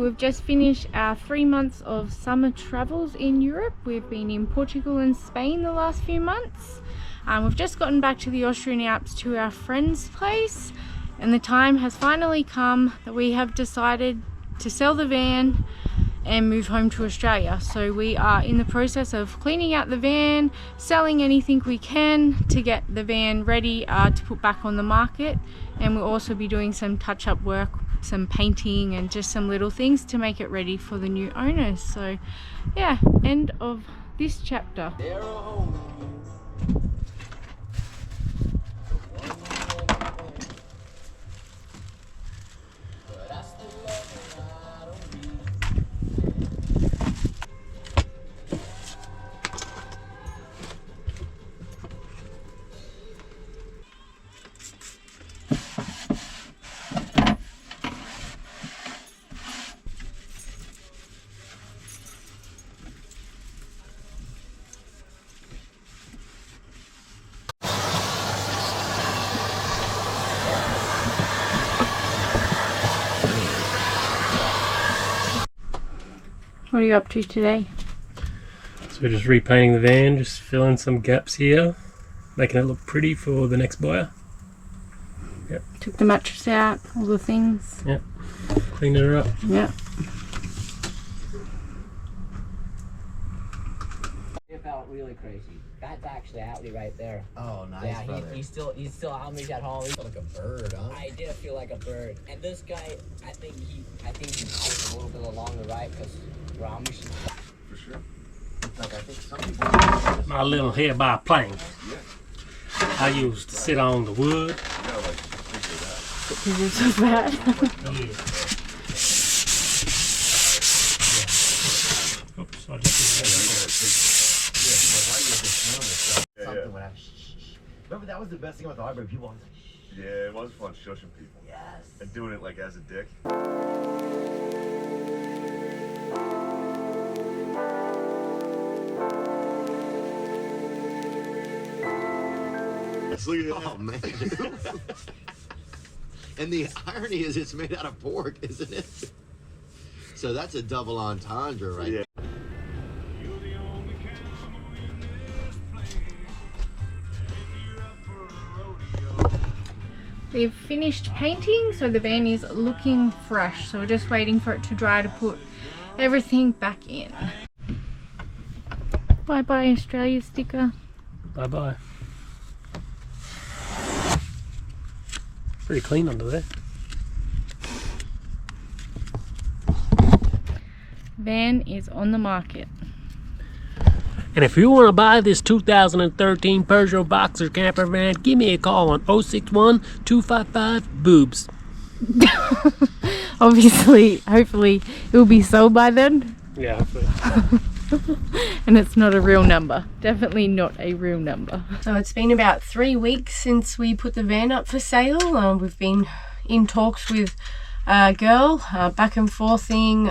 We've just finished our 3 months of summer travels in Europe. We've been in Portugal and Spain the last few months. We've just gotten back to the Austrian Alps to our friend's place, and the time has finally come that we have decided to sell the van and move home to Australia. So we are in the process of cleaning out the van, selling anything we can to get the van ready to put back on the market, and we'll also be doing some touch-up work, some painting and just some little things to make it ready for the new owners. So yeah, end of this chapter. What are you up to today? So we're just repainting the van, just filling some gaps here, making it look pretty for the next buyer. Yep. Took the mattress out, all the things. Yep. Cleaned her up. Yep. It felt really crazy. That's actually Atlee right there. Oh, nice. Yeah, he's still Amish at home. He felt like a bird, huh? I did feel like a bird. And this guy, I think he's a little bit along the right because we're Amish. For sure. Like, I think some people. My little hair by plank. Yeah. I used to sit on the wood. You gotta like appreciate that. Because it's so bad. Yeah. Oops, I just Something when I remember that was the best thing about the library. People always like, shh. Yeah, it was fun shushing people. Yes. And doing it like as a dick. Look at that. Oh man. And the irony is it's made out of pork, isn't it? So that's a double entendre right there. We've finished painting, so the van is looking fresh. So we're just waiting for it to dry to put everything back in. Bye bye Australia sticker. bye bye. Pretty clean under there. Van is on the market. And if you want to buy this 2013 Peugeot Boxer camper van, give me a call on 061-255-BOOBS. Obviously, hopefully it will be sold by then. Yeah, hopefully. And it's not a real number. Definitely not a real number. So it's been about 3 weeks since we put the van up for sale. We've been in talks with a girl, back and forthing,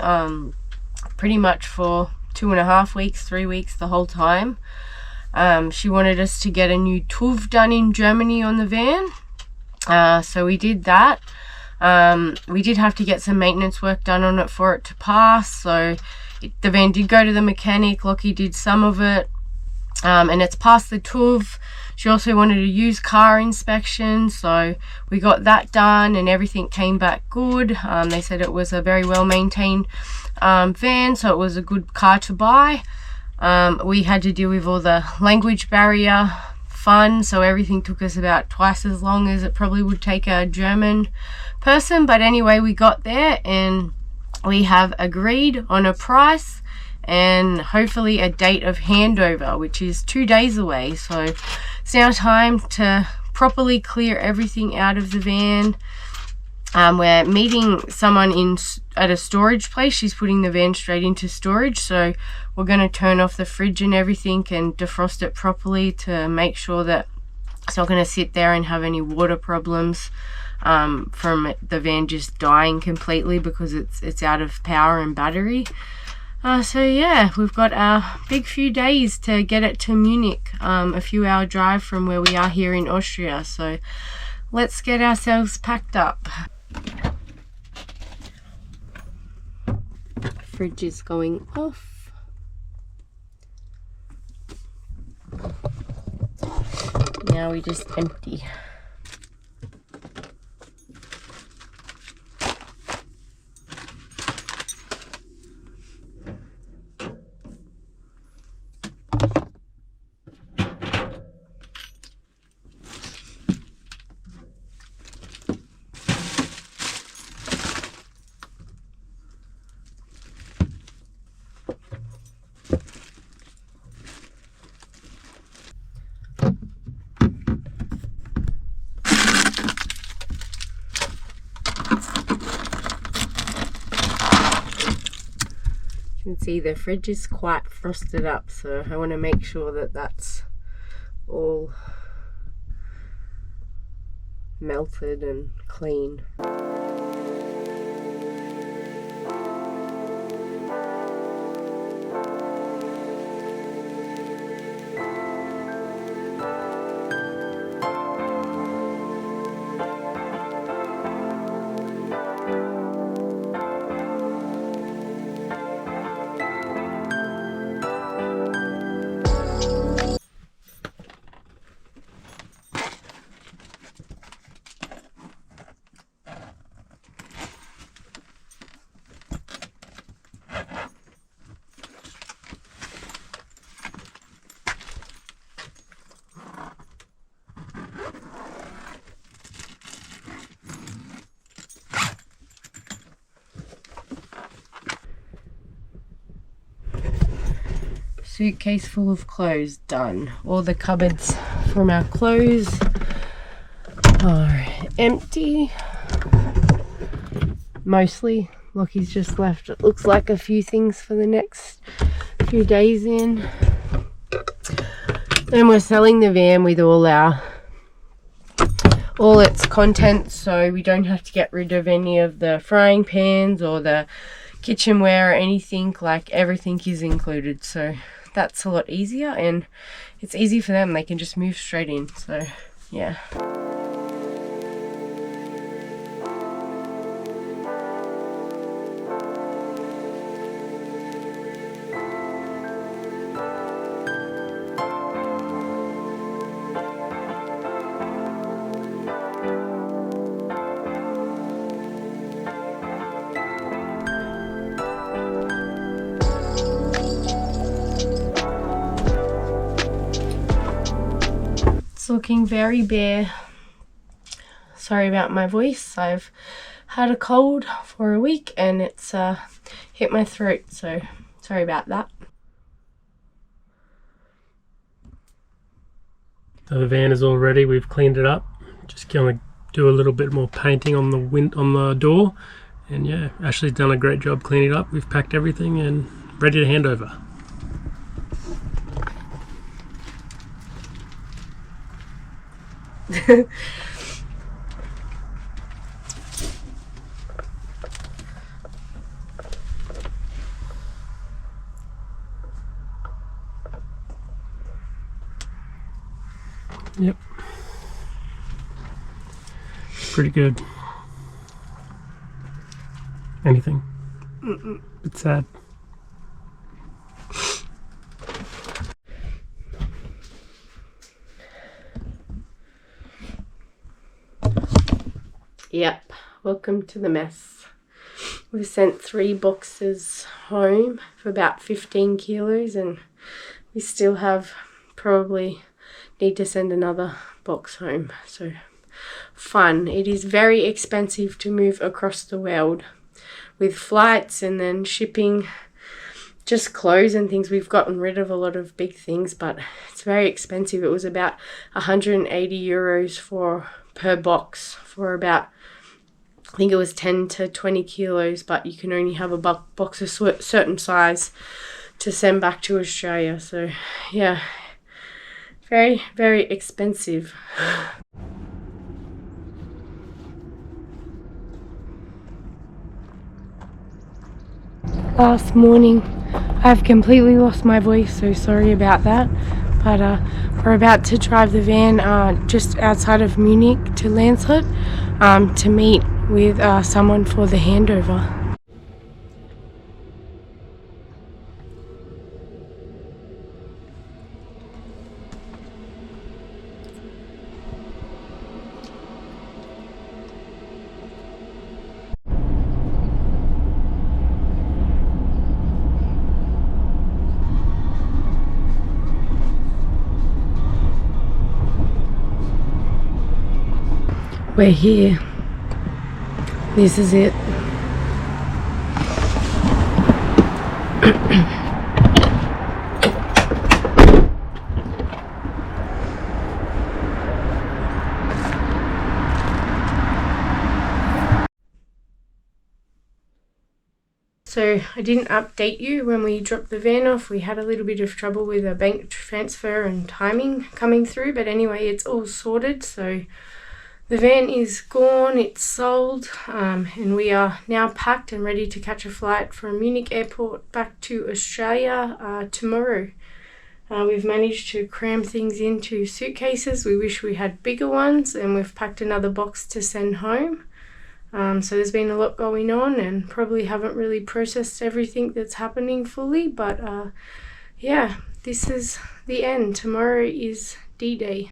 pretty much for 2.5 weeks, 3 weeks, the whole time. She wanted us to get a new TÜV done in Germany on the van. So we did that. We did have to get some maintenance work done on it for it to pass. So the van did go to the mechanic. Lockie did some of it. And it's passed the TÜV. She also wanted a used car inspection, so we got that done and everything came back good. They said it was a very well maintained van, so it was a good car to buy. We had to deal with all the language barrier fun, so everything took us about twice as long as it probably would take a German person. But anyway, we got there and we have agreed on a price and hopefully a date of handover, which is 2 days away. So it's now time to properly clear everything out of the van. We're meeting someone at a storage place. She's putting the van straight into storage, so we're going to turn off the fridge and everything and defrost it properly to make sure that it's not going to sit there and have any water problems from the van just dying completely because it's out of power and battery. So yeah, we've got a big few days to get it to Munich, a few hour drive from where we are here in Austria. So let's get ourselves packed up. fridge is going off. Now we just empty. You can see the fridge is quite frosted up, so I want to make sure that that's all melted and clean. Suitcase full of clothes done. All the cupboards from our clothes are empty. Mostly. Lockie's just left, it looks like, a few things for the next few days in. Then we're selling the van with all its contents, so we don't have to get rid of any of the frying pans or the kitchenware or anything. Like, everything is included, so that's a lot easier, and it's easy for them. They can just move straight in, so yeah. Looking very bare. Sorry about my voice. I've had a cold for a week and it's hit my throat, so sorry about that. So the van is all ready. We've cleaned it up. Just gonna do a little bit more painting on the door, and yeah, Ashley's done a great job cleaning it up. We've packed everything and ready to hand over. Yep. Pretty good. Anything? It's sad. Yep, welcome to the mess. We've sent 3 boxes home for about 15 kilos and we still have probably need to send another box home. So fun. It is very expensive to move across the world with flights and then shipping just clothes and things. We've gotten rid of a lot of big things, but it's very expensive. It was about 180 euros per box for about, I think it was 10 to 20 kilos, but you can only have a box of certain size to send back to Australia. So yeah, very, very expensive. Last morning, I've completely lost my voice, so sorry about that. But we're about to drive the van just outside of Munich to Landshut to meet with someone for the handover. We're here. This is it. So I didn't update you when we dropped the van off. We had a little bit of trouble with a bank transfer and timing coming through, but anyway, it's all sorted. So the van is gone, it's sold, and we are now packed and ready to catch a flight from Munich airport back to Australia tomorrow. We've managed to cram things into suitcases. We wish we had bigger ones, and we've packed another box to send home. So there's been a lot going on and probably haven't really processed everything that's happening fully, but yeah, this is the end. Tomorrow is D-Day.